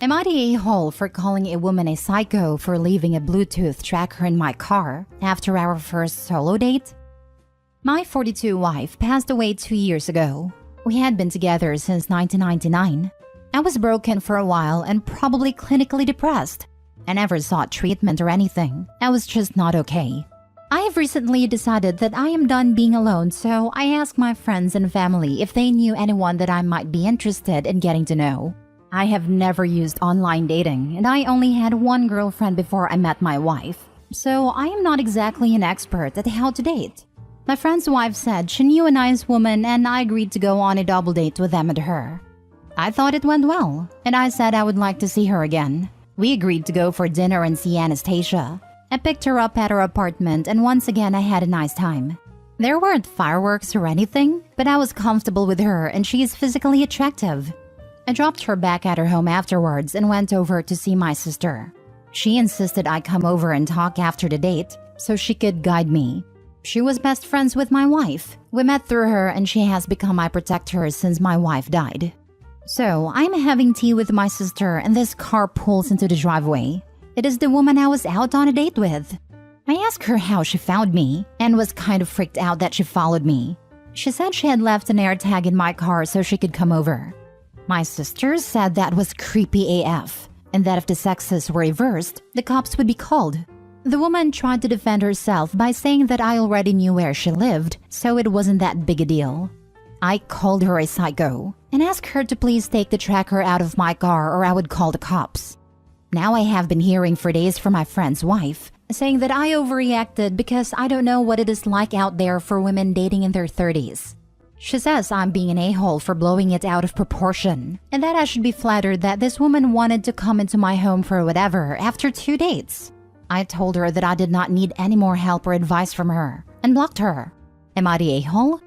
Am I the a-hole for calling a woman a psycho for leaving a Bluetooth tracker in my car after our first solo date? My 42 wife passed away 2 years ago. We had been together since 1999. I was broken for a while and probably clinically depressed. I never sought treatment or anything. I was just not okay. I have recently decided that I am done being alone, so I asked my friends and family if they knew anyone that I might be interested in getting to know. I have never used online dating, and I only had one girlfriend before I met my wife, so I am not exactly an expert at how to date. My friend's wife said she knew a nice woman, and I agreed to go on a double date with them and her. I thought it went well, and I said I would like to see her again. We agreed to go for dinner and see Anastasia. I picked her up at her apartment, and once again I had a nice time. There weren't fireworks or anything, but I was comfortable with her and she is physically attractive. I dropped her back at her home afterwards and went over to see my sister. She insisted I come over and talk after the date so she could guide me. She was best friends with my wife. We met through her and she has become my protector since my wife died. So I'm having tea with my sister and this car pulls into the driveway. It is the woman I was out on a date with. I asked her how she found me and was kind of freaked out that she followed me. She said she had left an AirTag in my car so she could come over. My sister said that was creepy AF, and that if the sexes were reversed, the cops would be called. The woman tried to defend herself by saying that I already knew where she lived, so it wasn't that big a deal. I called her a psycho and asked her to please take the tracker out of my car or I would call the cops. Now I have been hearing for days from my friend's wife, saying that I overreacted because I don't know what it is like out there for women dating in their 30s. She says I'm being an a-hole for blowing it out of proportion, and that I should be flattered that this woman wanted to come into my home for whatever after 2 dates. I told her that I did not need any more help or advice from her, and blocked her. Am I the a-hole?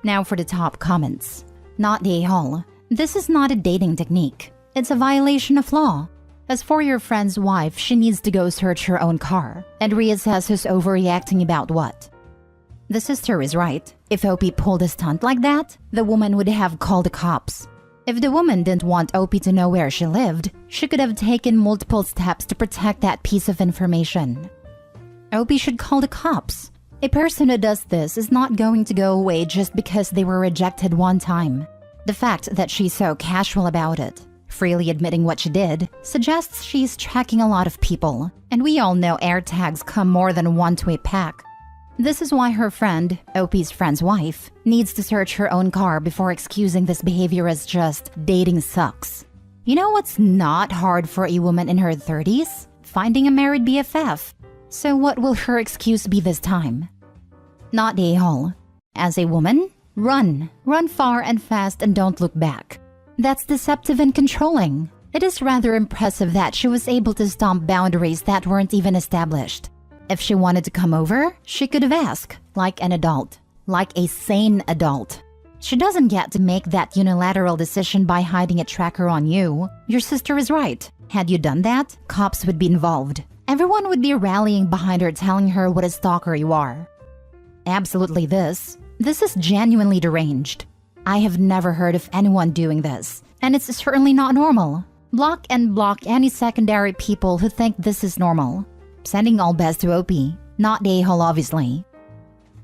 Now for the top comments. Not the a-hole. This is not a dating technique. It's a violation of law. As for your friend's wife, she needs to go search her own car and reassess who's overreacting about what. The sister is right. If Opie pulled a stunt like that, the woman would have called the cops. If the woman didn't want Opie to know where she lived, she could have taken multiple steps to protect that piece of information. Opie should call the cops. A person who does this is not going to go away just because they were rejected one time. The fact that she's so casual about it, freely admitting what she did, suggests she's tracking a lot of people, and we all know AirTags come more than one to a pack. This is why her friend, Opie's friend's wife, needs to search her own car before excusing this behavior as just dating sucks. You know what's not hard for a woman in her 30s? Finding a married BFF. So what will her excuse be this time? Not the a-hole. As a woman, run. Run far and fast and don't look back. That's deceptive and controlling. It is rather impressive that she was able to stomp boundaries that weren't even established. If she wanted to come over, she could have asked, like an adult, like a sane adult. She doesn't get to make that unilateral decision by hiding a tracker on you. Your sister is right. Had you done that, cops would be involved. Everyone would be rallying behind her telling her what a stalker you are. Absolutely this is genuinely deranged. I have never heard of anyone doing this, and it's certainly not normal. Block and block any secondary people who think this is normal. Sending all best to Opie. Not the a-hole, obviously.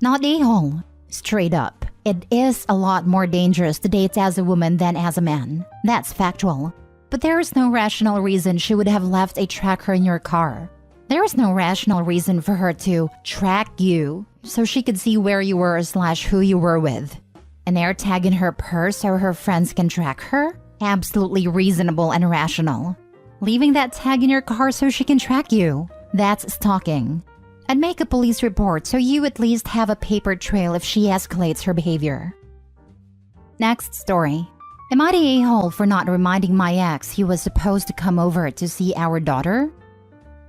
Not the a-hole. Straight up. It is a lot more dangerous to date as a woman than as a man. That's factual. But there is no rational reason she would have left a tracker in your car. There is no rational reason for her to track you so she could see where you were / who you were with. An AirTag in her purse so her friends can track her? Absolutely reasonable and rational. Leaving that tag in your car so she can track you? That's stalking. I'd make a police report so you at least have a paper trail if she escalates her behavior. Next story. Am I the a-hole for not reminding my ex he was supposed to come over to see our daughter?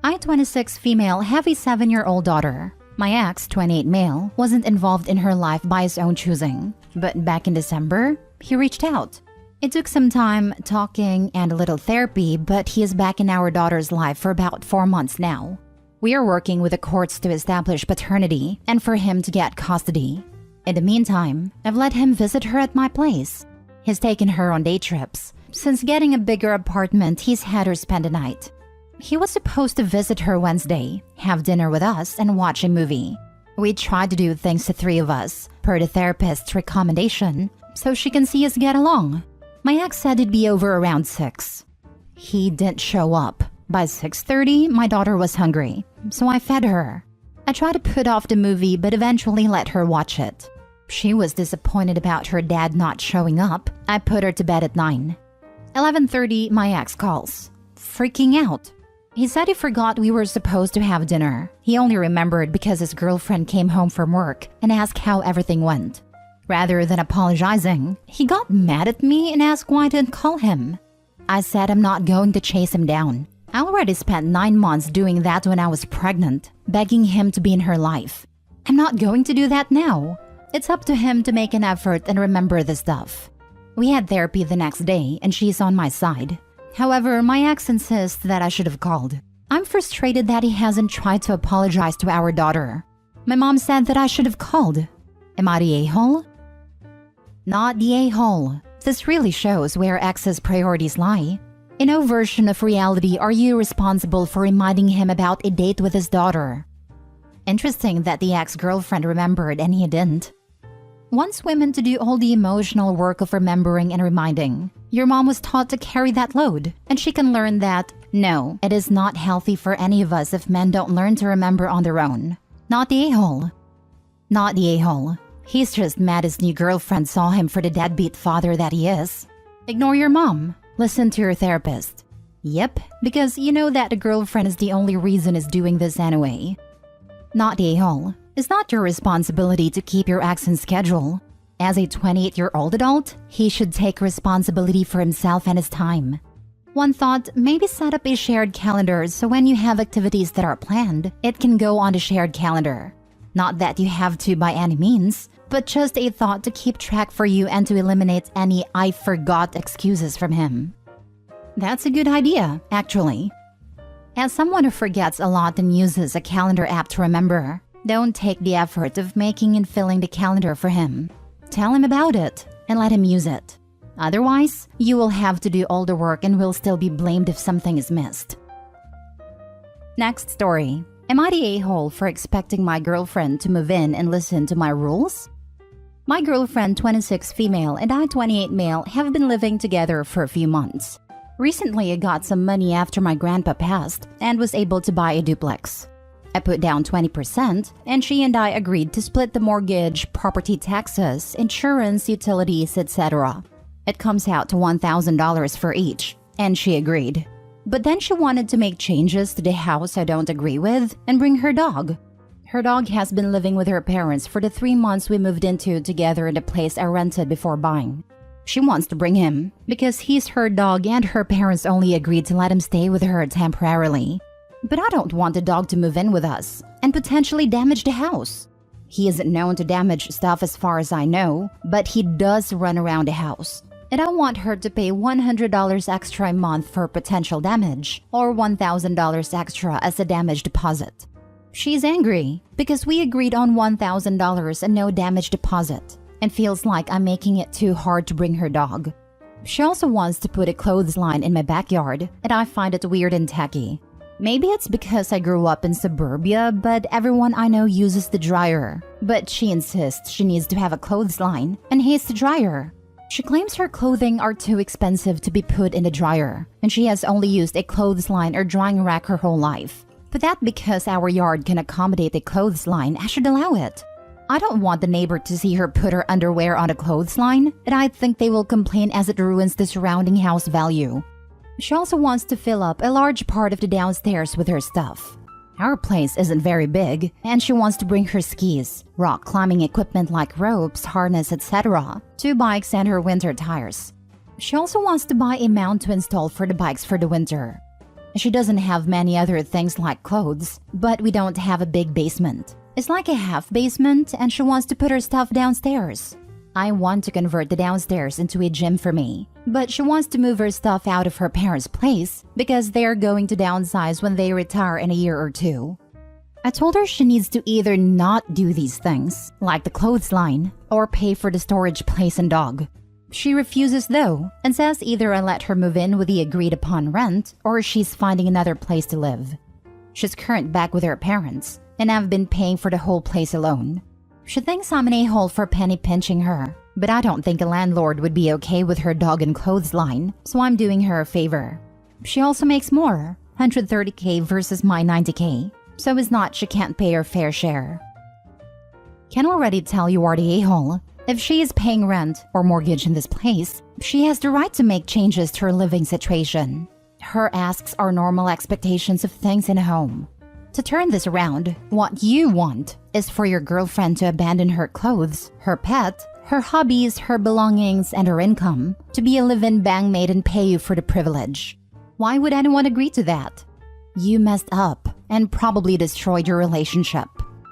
I, 26 female, have a 7-year-old daughter. My ex, 28 male, wasn't involved in her life by his own choosing. But back in December, he reached out. It took some time, talking, and a little therapy, but he is back in our daughter's life for about 4 months now. We are working with the courts to establish paternity and for him to get custody. In the meantime, I've let him visit her at my place. He's taken her on day trips, Since getting a bigger apartment, he's had her spend the night. He was supposed to visit her Wednesday, have dinner with us, and watch a movie. We tried to do things to three of us, per the therapist's recommendation, so she can see us get along. My ex said it'd be over around 6. He didn't show up. By 6:30, my daughter was hungry, so I fed her. I tried to put off the movie but eventually let her watch it. She was disappointed about her dad not showing up. I put her to bed at 9. 11:30, my ex calls. Freaking out. He said he forgot we were supposed to have dinner. He only remembered because his girlfriend came home from work and asked how everything went. Rather than apologizing, he got mad at me and asked why I didn't call him. I said I'm not going to chase him down. I already spent 9 months doing that when I was pregnant, begging him to be in her life. I'm not going to do that now. It's up to him to make an effort and remember the stuff. We had therapy the next day and she's on my side. However, my ex insists that I should have called. I'm frustrated that he hasn't tried to apologize to our daughter. My mom said that I should have called. Am I the a-hole? Not the a-hole. This really shows where ex's priorities lie. In no version of reality are you responsible for reminding him about a date with his daughter. Interesting that the ex-girlfriend remembered and he didn't. Wants women to do all the emotional work of remembering and reminding. Your mom was taught to carry that load, and she can learn that, no, it is not healthy for any of us if men don't learn to remember on their own. Not the a-hole. Not the a-hole. He's just mad his new girlfriend saw him for the deadbeat father that he is. Ignore your mom. Listen to your therapist. Yep, because you know that the girlfriend is the only reason is doing this anyway. Not the a-hole. It's not your responsibility to keep your ex in schedule. As a 28-year-old adult, he should take responsibility for himself and his time. One thought, maybe set up a shared calendar so when you have activities that are planned, it can go on the shared calendar. Not that you have to by any means, but just a thought to keep track for you and to eliminate any "I forgot" excuses from him. That's a good idea, actually. As someone who forgets a lot and uses a calendar app to remember, don't take the effort of making and filling the calendar for him. Tell him about it and let him use it. Otherwise, you will have to do all the work and will still be blamed if something is missed. Next story. Am I the a-hole for expecting my girlfriend to move in and listen to my rules? My girlfriend, 26 female, and I, 28 male, have been living together for a few months. Recently, I got some money after my grandpa passed and was able to buy a duplex. I put down 20% and she and I agreed to split the mortgage, property taxes, insurance, utilities, etc. It comes out to $1,000 for each, and she agreed. But then she wanted to make changes to the house I don't agree with and bring her dog. Her dog has been living with her parents for the 3 months we moved into together in the place I rented before buying. She wants to bring him because he's her dog and her parents only agreed to let him stay with her temporarily. But I don't want the dog to move in with us and potentially damage the house. He isn't known to damage stuff as far as I know, but he does run around the house. And I want her to pay $100 extra a month for potential damage or $1,000 extra as a damage deposit. She's angry because we agreed on $1,000 and no damage deposit and feels like I'm making it too hard to bring her dog. She also wants to put a clothesline in my backyard and I find it weird and tacky. Maybe it's because I grew up in suburbia, but everyone I know uses the dryer. But she insists she needs to have a clothesline and hates the dryer. She claims her clothing are too expensive to be put in the dryer, and she has only used a clothesline or drying rack her whole life. But that because our yard can accommodate a clothesline, I should allow it. I don't want the neighbor to see her put her underwear on a clothesline, and I think they will complain as it ruins the surrounding house value. She also wants to fill up a large part of the downstairs with her stuff. Our place isn't very big, and she wants to bring her skis, rock climbing equipment like ropes, harness, etc., 2 bikes and her winter tires. She also wants to buy a mount to install for the bikes for the winter. She doesn't have many other things like clothes, but we don't have a big basement. It's like a half basement, and she wants to put her stuff downstairs. I want to convert the downstairs into a gym for me, but she wants to move her stuff out of her parents' place because they're going to downsize when they retire in a year or 2. I told her she needs to either not do these things, like the clothesline, or pay for the storage place and dog. She refuses though, and says either I let her move in with the agreed upon rent or she's finding another place to live. She's currently back with her parents, and I've been paying for the whole place alone. She thinks I'm an a-hole for penny pinching her, but I don't think a landlord would be okay with her dog and clothes line, so I'm doing her a favor. She also makes more, $130K versus my $90K, so it's not she can't pay her fair share. Can already tell you are the a-hole. If she is paying rent or mortgage in this place, she has the right to make changes to her living situation. Her asks are normal expectations of things in a home. To turn this around, what you want is for your girlfriend to abandon her clothes, her pet, her hobbies, her belongings, and her income to be a live-in bangmate and pay you for the privilege. Why would anyone agree to that? You messed up and probably destroyed your relationship.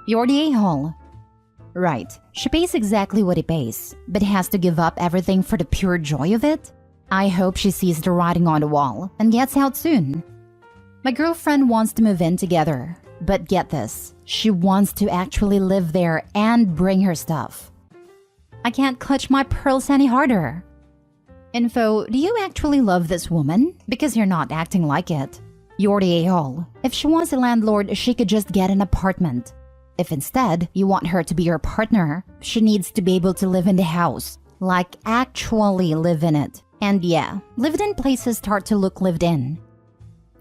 You're the a-hole. Right, she pays exactly what he pays, but has to give up everything for the pure joy of it? I hope she sees the writing on the wall and gets out soon. My girlfriend wants to move in together, but get this, she wants to actually live there and bring her stuff. I can't clutch my pearls any harder. Info, do you actually love this woman? Because you're not acting like it. You're the a-hole. If she wants a landlord, she could just get an apartment. If instead you want her to be your partner, she needs to be able to live in the house. Like actually live in it. And yeah, lived-in places start to look lived in.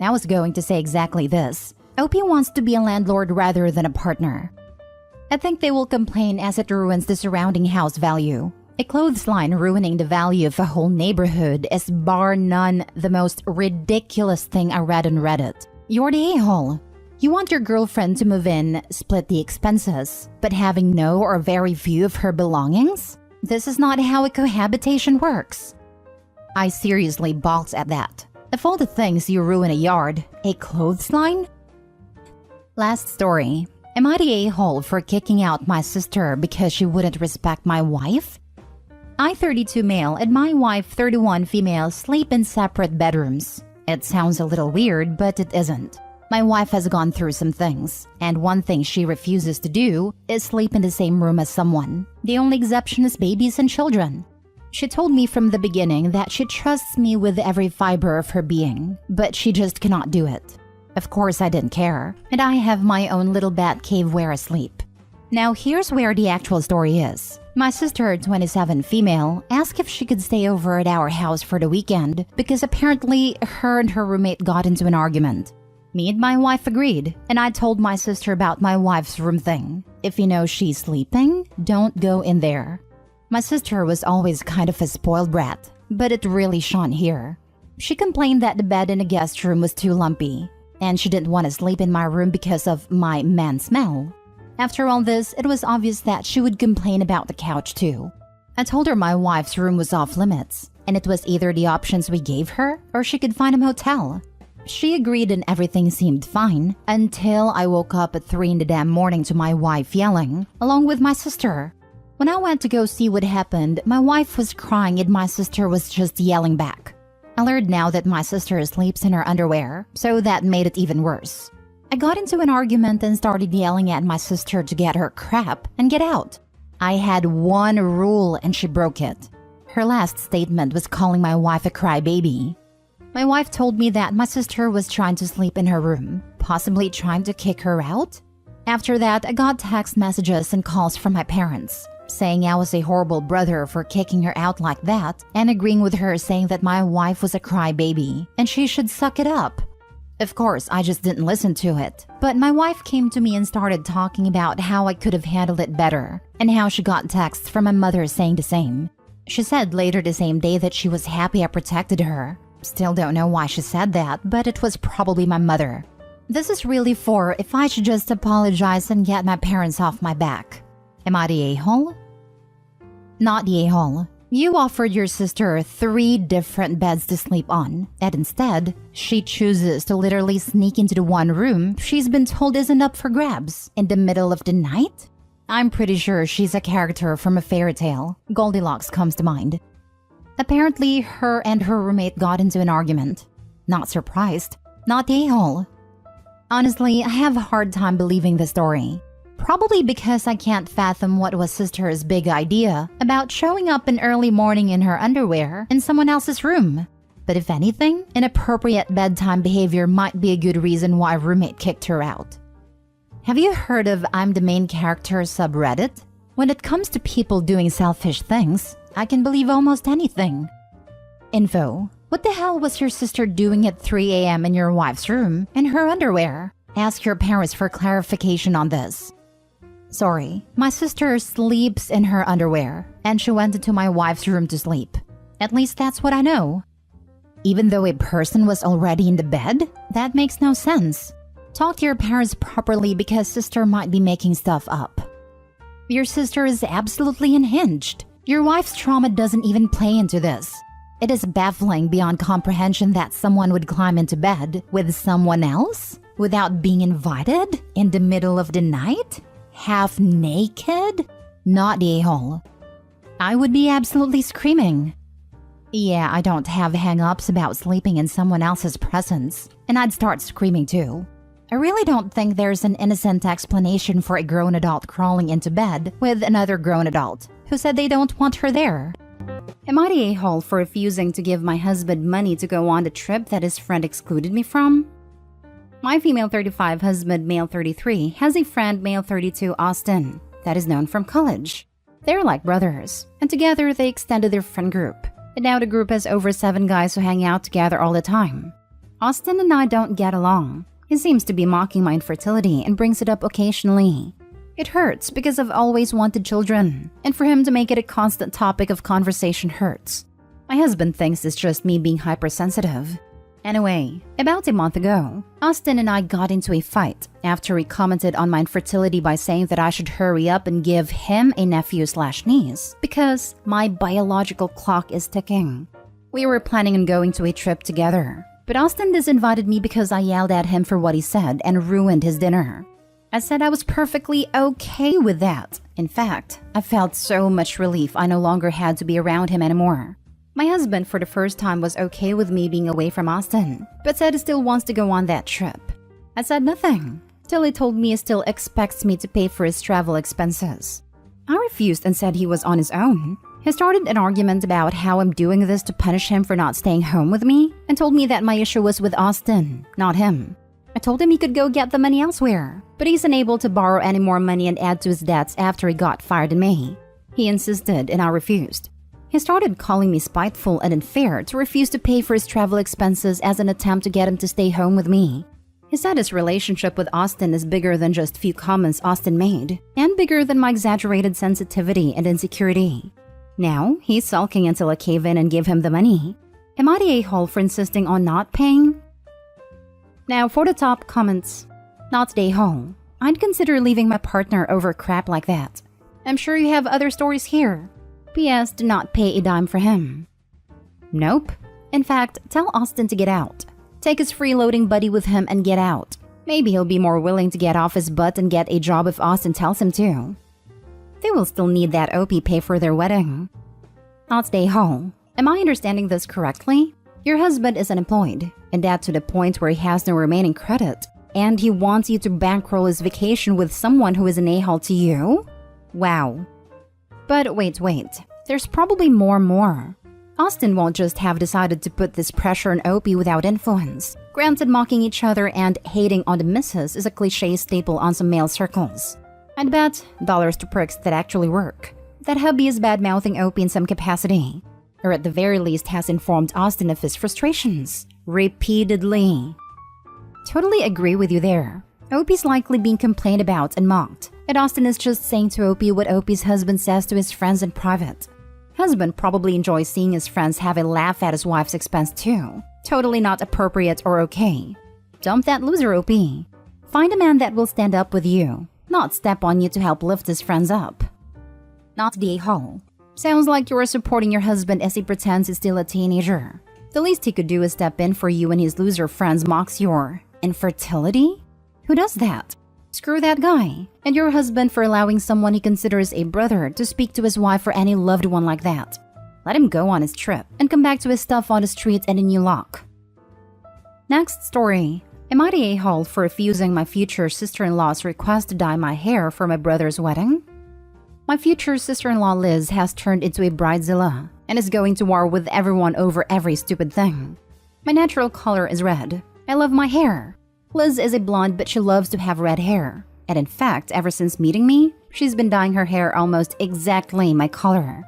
I was going to say exactly this. OP wants to be a landlord rather than a partner. I think they will complain as it ruins the surrounding house value. A clothesline ruining the value of a whole neighborhood is bar none the most ridiculous thing I read on Reddit. You're the a-hole. You want your girlfriend to move in, split the expenses, but having no or very few of her belongings? This is not how a cohabitation works. I seriously balked at that. Of all the things you ruin a yard, a clothesline? Last story. Am I the a-hole for kicking out my sister because she wouldn't respect my wife? I, 32 male, and my wife, 31 female, sleep in separate bedrooms. It sounds a little weird, but it isn't. My wife has gone through some things, and one thing she refuses to do is sleep in the same room as someone. The only exception is babies and children. She told me from the beginning that she trusts me with every fiber of her being, but she just cannot do it. Of course I didn't care, and I have my own little bat cave where I sleep. Now here's where the actual story is. My sister, 27 female, asked if she could stay over at our house for the weekend because apparently her and her roommate got into an argument. Me and my wife agreed, and I told my sister about my wife's room thing. If you know she's sleeping, don't go in there. My sister was always kind of a spoiled brat, but it really shone here. She complained that the bed in the guest room was too lumpy, and she didn't want to sleep in my room because of my man smell. After all this, it was obvious that she would complain about the couch too. I told her my wife's room was off limits, and it was either the options we gave her or she could find a motel. She agreed and everything seemed fine until I woke up at 3 in the damn morning to my wife yelling, along with my sister. When I went to go see what happened, my wife was crying and my sister was just yelling back. I learned now that my sister sleeps in her underwear, so that made it even worse. I got into an argument and started yelling at my sister to get her crap and get out. I had one rule and she broke it. Her last statement was calling my wife a crybaby. My wife told me that my sister was trying to sleep in her room, possibly trying to kick her out. After that, I got text messages and calls from my parents, saying I was a horrible brother for kicking her out like that and agreeing with her saying that my wife was a crybaby and she should suck it up. Of course, I just didn't listen to it, but my wife came to me and started talking about how I could have handled it better and how she got texts from my mother saying the same. She said later the same day that she was happy I protected her. Still don't know why she said that, but it was probably my mother. This is really for if I should just apologize and get my parents off my back. Am I the a-hole? Not the a-hole. You offered your sister 3 different beds to sleep on, and instead, she chooses to literally sneak into the one room she's been told isn't up for grabs in the middle of the night? I'm pretty sure she's a character from a fairy tale. Goldilocks comes to mind. Apparently, her and her roommate got into an argument. Not surprised. Not the a-hole. Honestly, I have a hard time believing the story. Probably because I can't fathom what was sister's big idea about showing up in early morning in her underwear in someone else's room. But if anything, inappropriate bedtime behavior might be a good reason why a roommate kicked her out. Have you heard of I'm the main character subreddit? When it comes to people doing selfish things, I can believe almost anything. Info: what the hell was your sister doing at 3 a.m. in your wife's room in her underwear? Ask your parents for clarification on this. Sorry, my sister sleeps in her underwear, and she went into my wife's room to sleep. At least that's what I know. Even though a person was already in the bed? That makes no sense. Talk to your parents properly because sister might be making stuff up. Your sister is absolutely unhinged. Your wife's trauma doesn't even play into this. It is baffling beyond comprehension that someone would climb into bed with someone else without being invited in the middle of the night, half naked. Not the a-hole. I would be absolutely screaming. Yeah, I don't have hang-ups about sleeping in someone else's presence, and I'd start screaming too. I really don't think there's an innocent explanation for a grown adult crawling into bed with another grown adult who said they don't want her there. Am I the a-hole for refusing to give my husband money to go on the trip that his friend excluded me from? My female 35 husband, male 33, has a friend, male 32, Austin, that is known from college. They're like brothers, and together they extended their friend group. And now the group has over 7 guys who hang out together all the time. Austin and I don't get along. He seems to be mocking my infertility and brings it up occasionally. It hurts because I've always wanted children, and for him to make it a constant topic of conversation hurts. My husband thinks it's just me being hypersensitive. Anyway, about a month ago, Austin and I got into a fight after he commented on my infertility by saying that I should hurry up and give him a nephew/niece because my biological clock is ticking. We were planning on going to a trip together, but Austin disinvited me because I yelled at him for what he said and ruined his dinner. I said I was perfectly okay with that. In fact, I felt so much relief I no longer had to be around him anymore. My husband for the first time was okay with me being away from Austin, but said he still wants to go on that trip. I said nothing, till he told me he still expects me to pay for his travel expenses. I refused and said he was on his own. He started an argument about how I'm doing this to punish him for not staying home with me and told me that my issue was with Austin, not him. I told him he could go get the money elsewhere, but he's unable to borrow any more money and add to his debts after he got fired in May. He insisted and I refused. He started calling me spiteful and unfair to refuse to pay for his travel expenses as an attempt to get him to stay home with me. He said his relationship with Austin is bigger than just few comments Austin made, and bigger than my exaggerated sensitivity and insecurity. Now, he's sulking until I cave in and give him the money. Am I the a-hole for insisting on not paying? Now for the top comments. Not the a-hole. I'd consider leaving my partner over crap like that. I'm sure you have other stories here. P.S. Do not pay a dime for him. Nope. In fact, tell Austin to get out. Take his freeloading buddy with him and get out. Maybe he'll be more willing to get off his butt and get a job if Austin tells him to. They will still need that OP pay for their wedding. Not stay home. Am I understanding this correctly? Your husband is unemployed, and that to the point where he has no remaining credit, and he wants you to bankroll his vacation with someone who is an a-hole to you? Wow. But wait. There's probably more. Austin won't just have decided to put this pressure on OP without influence. Granted, mocking each other and hating on the missus is a cliché staple on some male circles. I'd bet dollars to perks that actually work. That hubby is bad-mouthing OP in some capacity. Or at the very least has informed Austin of his frustrations. Repeatedly. Totally agree with you there. OP's likely being complained about and mocked. And Austin is just saying to OP what OP's husband says to his friends in private. Husband probably enjoys seeing his friends have a laugh at his wife's expense too. Totally not appropriate or okay. Dump that loser, OP. Find a man that will stand up with you, not step on you to help lift his friends up. Not the a-hole. Sounds like you are supporting your husband as he pretends he's still a teenager. The least he could do is step in for you when his loser friends mocks your infertility? Who does that? Screw that guy, and your husband for allowing someone he considers a brother to speak to his wife or any loved one like that. Let him go on his trip and come back to his stuff on the street and a new lock. Next story. Am I the a-hole for refusing my future sister-in-law's request to dye my hair for my brother's wedding? My future sister-in-law Liz has turned into a bridezilla and is going to war with everyone over every stupid thing. My natural color is red. I love my hair. Liz is a blonde, but she loves to have red hair. And in fact, ever since meeting me, she's been dyeing her hair almost exactly my color.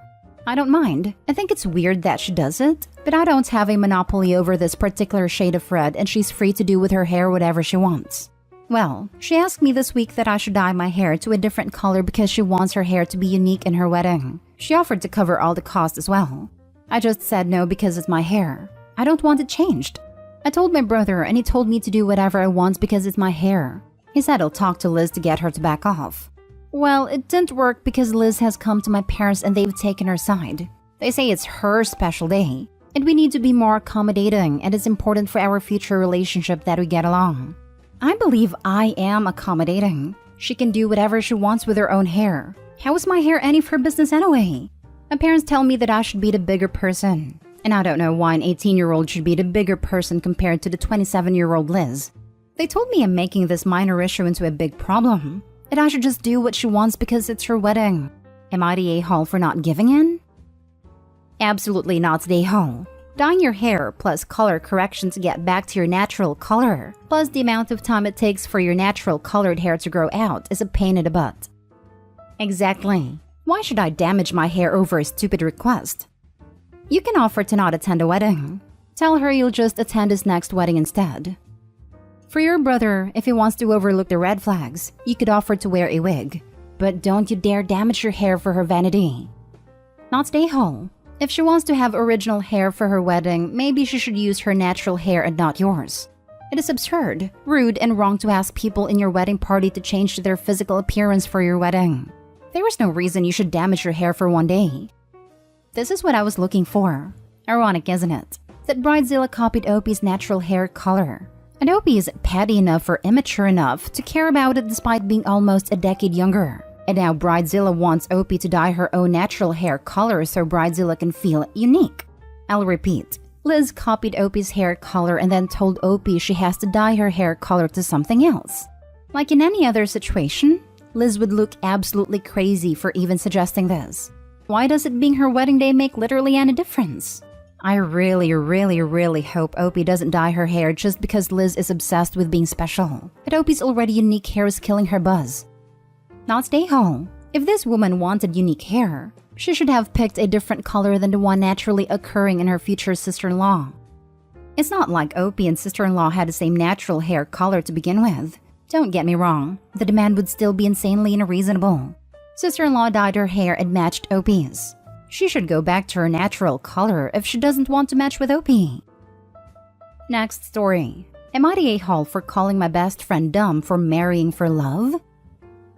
I don't mind. I think it's weird that she does it, but I don't have a monopoly over this particular shade of red, and she's free to do with her hair whatever she wants. Well, she asked me this week that I should dye my hair to a different color because she wants her hair to be unique in her wedding. She offered to cover all the cost as well. I just said no because it's my hair. I don't want it changed. I told my brother and he told me to do whatever I want because it's my hair. He said he'll talk to Liz to get her to back off. Well, it didn't work because Liz has come to my parents and they've taken her side. They say it's her special day, and we need to be more accommodating, and it's important for our future relationship that we get along. I believe I am accommodating. She can do whatever she wants with her own hair. How is my hair any of her business anyway? My parents tell me that I should be the bigger person, and I don't know why an 18-year-old should be the bigger person compared to the 27-year-old Liz. They told me I'm making this minor issue into a big problem, and I should just do what she wants because it's her wedding. Am I the a-hole for not giving in? Absolutely not the a-hole. Dyeing your hair plus color correction to get back to your natural color, plus the amount of time it takes for your natural colored hair to grow out, is a pain in the butt. Exactly. Why should I damage my hair over a stupid request? You can offer to not attend a wedding. Tell her you'll just attend his next wedding instead. For your brother, if he wants to overlook the red flags, you could offer to wear a wig. But don't you dare damage your hair for her vanity. Not the a-hole. If she wants to have original hair for her wedding, maybe she should use her natural hair and not yours. It is absurd, rude, and wrong to ask people in your wedding party to change their physical appearance for your wedding. There is no reason you should damage your hair for one day. This is what I was looking for. Ironic, isn't it? That Bridezilla copied Opie's natural hair color. And Opie is petty enough or immature enough to care about it despite being almost a decade younger. And now Bridezilla wants Opie to dye her own natural hair color so Bridezilla can feel unique. I'll repeat. Liz copied Opie's hair color and then told Opie she has to dye her hair color to something else. Like in any other situation, Liz would look absolutely crazy for even suggesting this. Why does it being her wedding day make literally any difference? I really hope Opie doesn't dye her hair just because Liz is obsessed with being special. But Opie's already unique hair is killing her buzz. Not stay home. If this woman wanted unique hair, she should have picked a different color than the one naturally occurring in her future sister-in-law. It's not like Opie and sister-in-law had the same natural hair color to begin with. Don't get me wrong, the demand would still be insanely unreasonable. Sister-in-law dyed her hair and matched Opie's. She should go back to her natural color if she doesn't want to match with Opie. Next story. Am I the a-hole for calling my best friend dumb for marrying for love?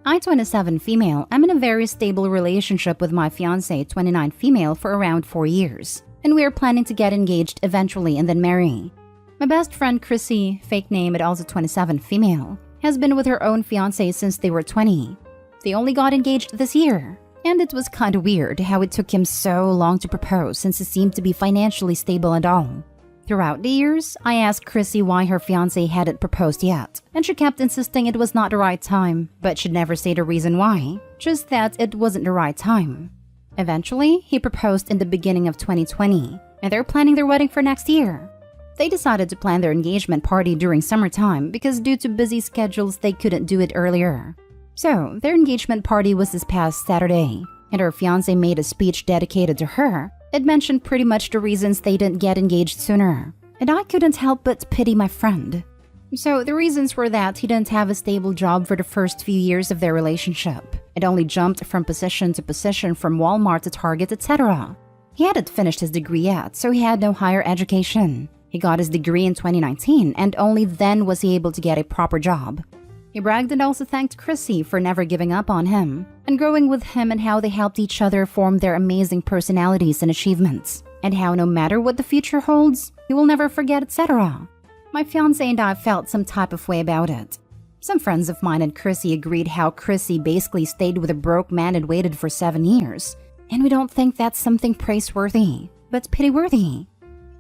I'm 27 female. I'm in a very stable relationship with my fiancé, 29 female, for around 4 years. And we are planning to get engaged eventually and then marry. My best friend Chrissy, fake name and also 27 female, has been with her own fiancé since they were 20. They only got engaged this year. And it was kinda weird how it took him so long to propose since he seemed to be financially stable and all. Throughout the years, I asked Chrissy why her fiancé hadn't proposed yet, and she kept insisting it was not the right time, but she'd never say the reason why, just that it wasn't the right time. Eventually, he proposed in the beginning of 2020, and they're planning their wedding for next year. They decided to plan their engagement party during summertime because due to busy schedules, they couldn't do it earlier. So, their engagement party was this past Saturday, and her fiancé made a speech dedicated to her. It mentioned pretty much the reasons they didn't get engaged sooner, and I couldn't help but pity my friend. So, the reasons were that he didn't have a stable job for the first few years of their relationship. It only jumped from position to position from Walmart to Target, etc. He hadn't finished his degree yet, so he had no higher education. He got his degree in 2019, and only then was he able to get a proper job. He bragged and also thanked Chrissy for never giving up on him, and growing with him and how they helped each other form their amazing personalities and achievements, and how no matter what the future holds, he will never forget, etc. My fiancé and I felt some type of way about it. Some friends of mine and Chrissy agreed how Chrissy basically stayed with a broke man and waited for 7 years, and we don't think that's something praiseworthy, but pity-worthy.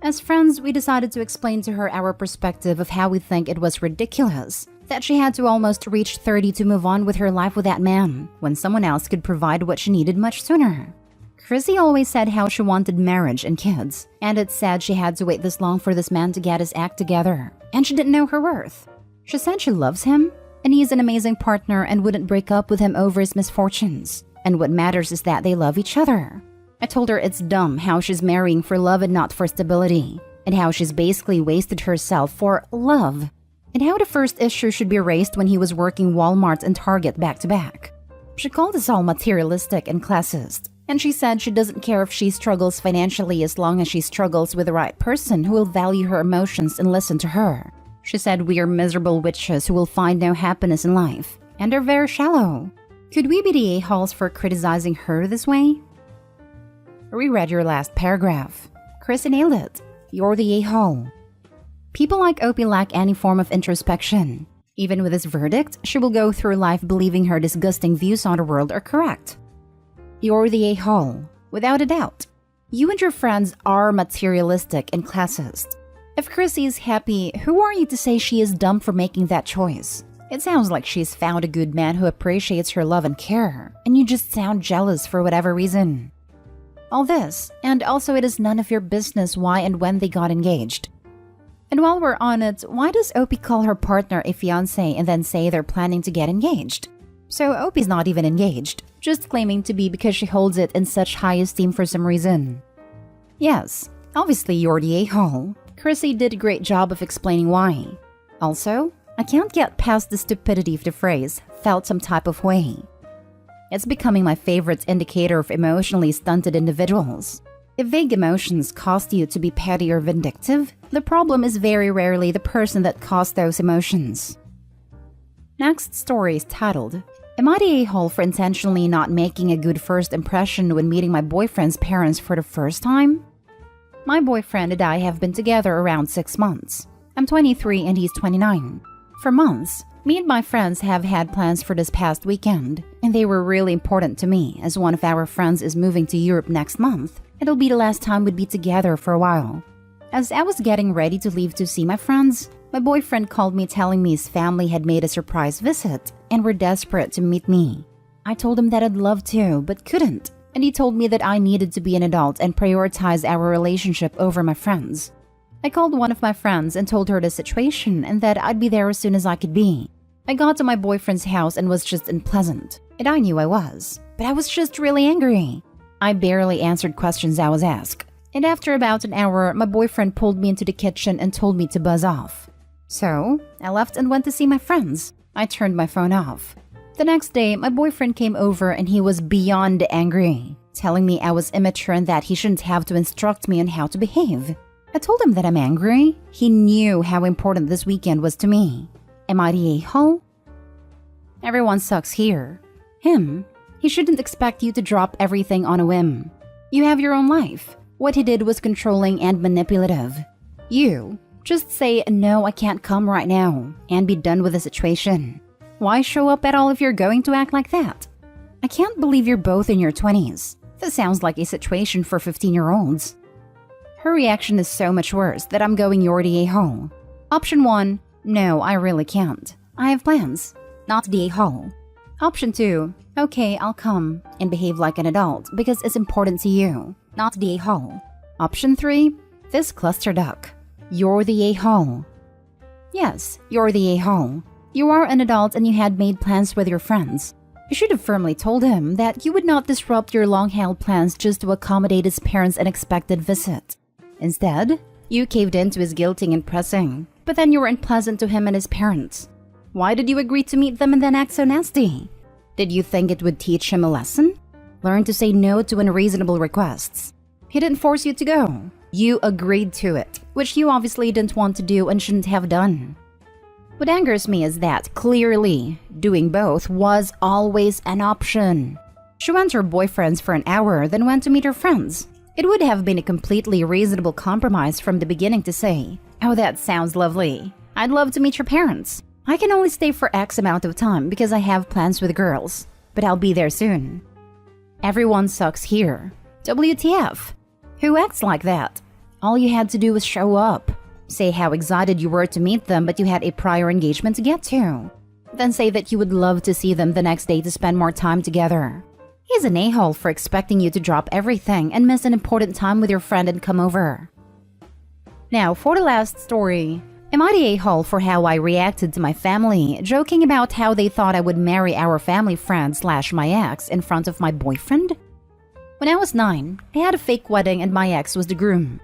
As friends, we decided to explain to her our perspective of how we think it was ridiculous that she had to almost reach 30 to move on with her life with that man when someone else could provide what she needed much sooner. Chrissy always said how she wanted marriage and kids, and it's sad she had to wait this long for this man to get his act together, and she didn't know her worth. She said she loves him, and he's an amazing partner and wouldn't break up with him over his misfortunes, and what matters is that they love each other. I told her it's dumb how she's marrying for love and not for stability, and how she's basically wasted herself for love, and how the first issue should be raised when he was working Walmart and Target back to back. She called us all materialistic and classist, and she said she doesn't care if she struggles financially as long as she struggles with the right person who will value her emotions and listen to her. She said we are miserable witches who will find no happiness in life, and are very shallow. Could we be the a-holes for criticizing her this way? Reread your last paragraph. Chris nailed it. You're the a-hole. People like Opie lack any form of introspection. Even with this verdict, she will go through life believing her disgusting views on the world are correct. You're the a-hole, without a doubt. You and your friends are materialistic and classist. If Chrissy is happy, who are you to say she is dumb for making that choice? It sounds like she's found a good man who appreciates her love and care, and you just sound jealous for whatever reason. All this, and also it is none of your business why and when they got engaged. And while we're on it, why does Opie call her partner a fiancé and then say they're planning to get engaged? So Opie's not even engaged, just claiming to be because she holds it in such high esteem for some reason. Yes, obviously you're the a-hole. Chrissy did a great job of explaining why. Also, I can't get past the stupidity of the phrase, felt some type of way. It's becoming my favorite indicator of emotionally stunted individuals. If vague emotions cause you to be petty or vindictive, the problem is very rarely the person that caused those emotions. Next story is titled, Am I the a-hole for intentionally not making a good first impression when meeting my boyfriend's parents for the first time? My boyfriend and I have been together around 6 months. I'm 23 and he's 29. For months, me and my friends have had plans for this past weekend, and they were really important to me as one of our friends is moving to Europe next month. It'll be the last time we'd be together for a while. As I was getting ready to leave to see my friends, my boyfriend called me telling me his family had made a surprise visit and were desperate to meet me. I told him that I'd love to, but couldn't, and he told me that I needed to be an adult and prioritize our relationship over my friends. I called one of my friends and told her the situation and that I'd be there as soon as I could be. I got to my boyfriend's house and was just unpleasant, and I knew I was, but I was just really angry. I barely answered questions I was asked, and after about an hour, my boyfriend pulled me into the kitchen and told me to buzz off. So, I left and went to see my friends. I turned my phone off. The next day, my boyfriend came over and he was beyond angry, telling me I was immature and that he shouldn't have to instruct me on how to behave. I told him that I'm angry. He knew how important this weekend was to me. Am I the a-hole? Everyone sucks here. Him? He shouldn't expect you to drop everything on a whim. You have your own life. What he did was controlling and manipulative. You, just say, no, I can't come right now, and be done with the situation. Why show up at all if you're going to act like that? I can't believe you're both in your 20s. This sounds like a situation for 15-year-olds. Her reaction is so much worse that I'm going you're the a-hole. Option 1, no, I really can't. I have plans. Not the a-hole. Option 2, okay, I'll come and behave like an adult because it's important to you. Not the a-hole. Option 3, this cluster duck. You're the a-hole. Yes, you're the a-hole. You are an adult and you had made plans with your friends. You should have firmly told him that you would not disrupt your long-held plans just to accommodate his parents' unexpected visit. Instead, you caved in to his guilting and pressing, but then you were unpleasant to him and his parents. Why did you agree to meet them and then act so nasty? Did you think it would teach him a lesson? Learn to say no to unreasonable requests. He didn't force you to go. You agreed to it, which you obviously didn't want to do and shouldn't have done. What angers me is that, clearly, doing both was always an option. She went to her boyfriend's for an hour, then went to meet her friends. It would have been a completely reasonable compromise from the beginning to say, oh, that sounds lovely. I'd love to meet your parents. I can only stay for X amount of time because I have plans with girls, but I'll be there soon. Everyone sucks here. WTF? Who acts like that? All you had to do was show up. Say how excited you were to meet them, but you had a prior engagement to get to. Then say that you would love to see them the next day to spend more time together. He's an a-hole for expecting you to drop everything and miss an important time with your friend and come over. Now, for the last story. Am I the a-hole for how I reacted to my family, joking about how they thought I would marry our family friend / my ex in front of my boyfriend? When I was 9, I had a fake wedding and my ex was the groom.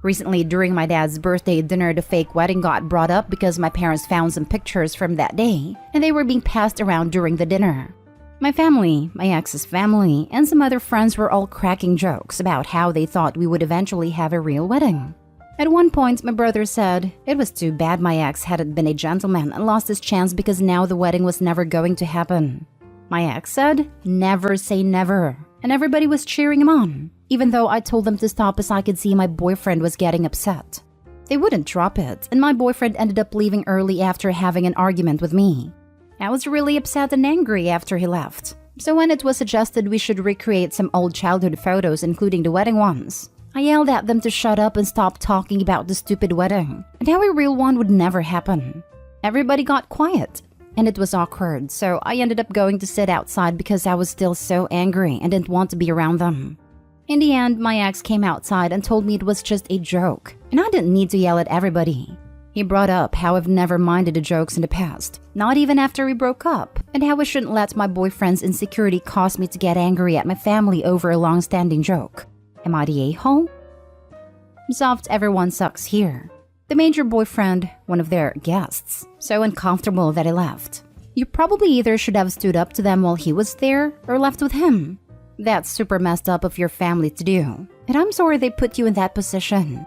Recently, during my dad's birthday dinner, the fake wedding got brought up because my parents found some pictures from that day, and they were being passed around during the dinner. My family, my ex's family, and some other friends were all cracking jokes about how they thought we would eventually have a real wedding. At one point, my brother said it was too bad my ex hadn't been a gentleman and lost his chance because now the wedding was never going to happen. My ex said, "Never say never," and everybody was cheering him on, even though I told them to stop as I could see my boyfriend was getting upset. They wouldn't drop it, and my boyfriend ended up leaving early after having an argument with me. I was really upset and angry after he left, so when it was suggested we should recreate some old childhood photos including the wedding ones, I yelled at them to shut up and stop talking about the stupid wedding, and how a real one would never happen. Everybody got quiet, and it was awkward, so I ended up going to sit outside because I was still so angry and didn't want to be around them. In the end, my ex came outside and told me it was just a joke, and I didn't need to yell at everybody. He brought up how I've never minded the jokes in the past, not even after we broke up, and how I shouldn't let my boyfriend's insecurity cause me to get angry at my family over a long-standing joke. Am I the a-hole? Soft everyone sucks here. They made your boyfriend one of their guests, so uncomfortable that he left. You probably either should have stood up to them while he was there or left with him. That's super messed up of your family to do, and I'm sorry they put you in that position.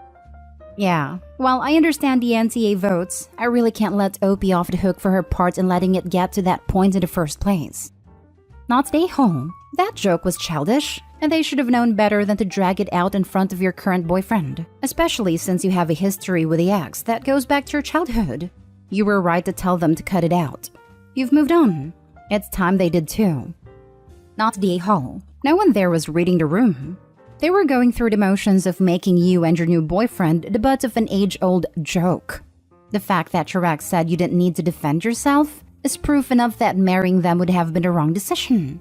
Yeah, while I understand the NTA votes, I really can't let Opie off the hook for her part in letting it get to that point in the first place. Not the a-hole. That joke was childish, and they should have known better than to drag it out in front of your current boyfriend, especially since you have a history with the ex that goes back to your childhood. You were right to tell them to cut it out. You've moved on. It's time they did too. Not the a-hole. No one there was reading the room. They were going through the motions of making you and your new boyfriend the butt of an age-old joke. The fact that your ex said you didn't need to defend yourself is proof enough that marrying them would have been the wrong decision.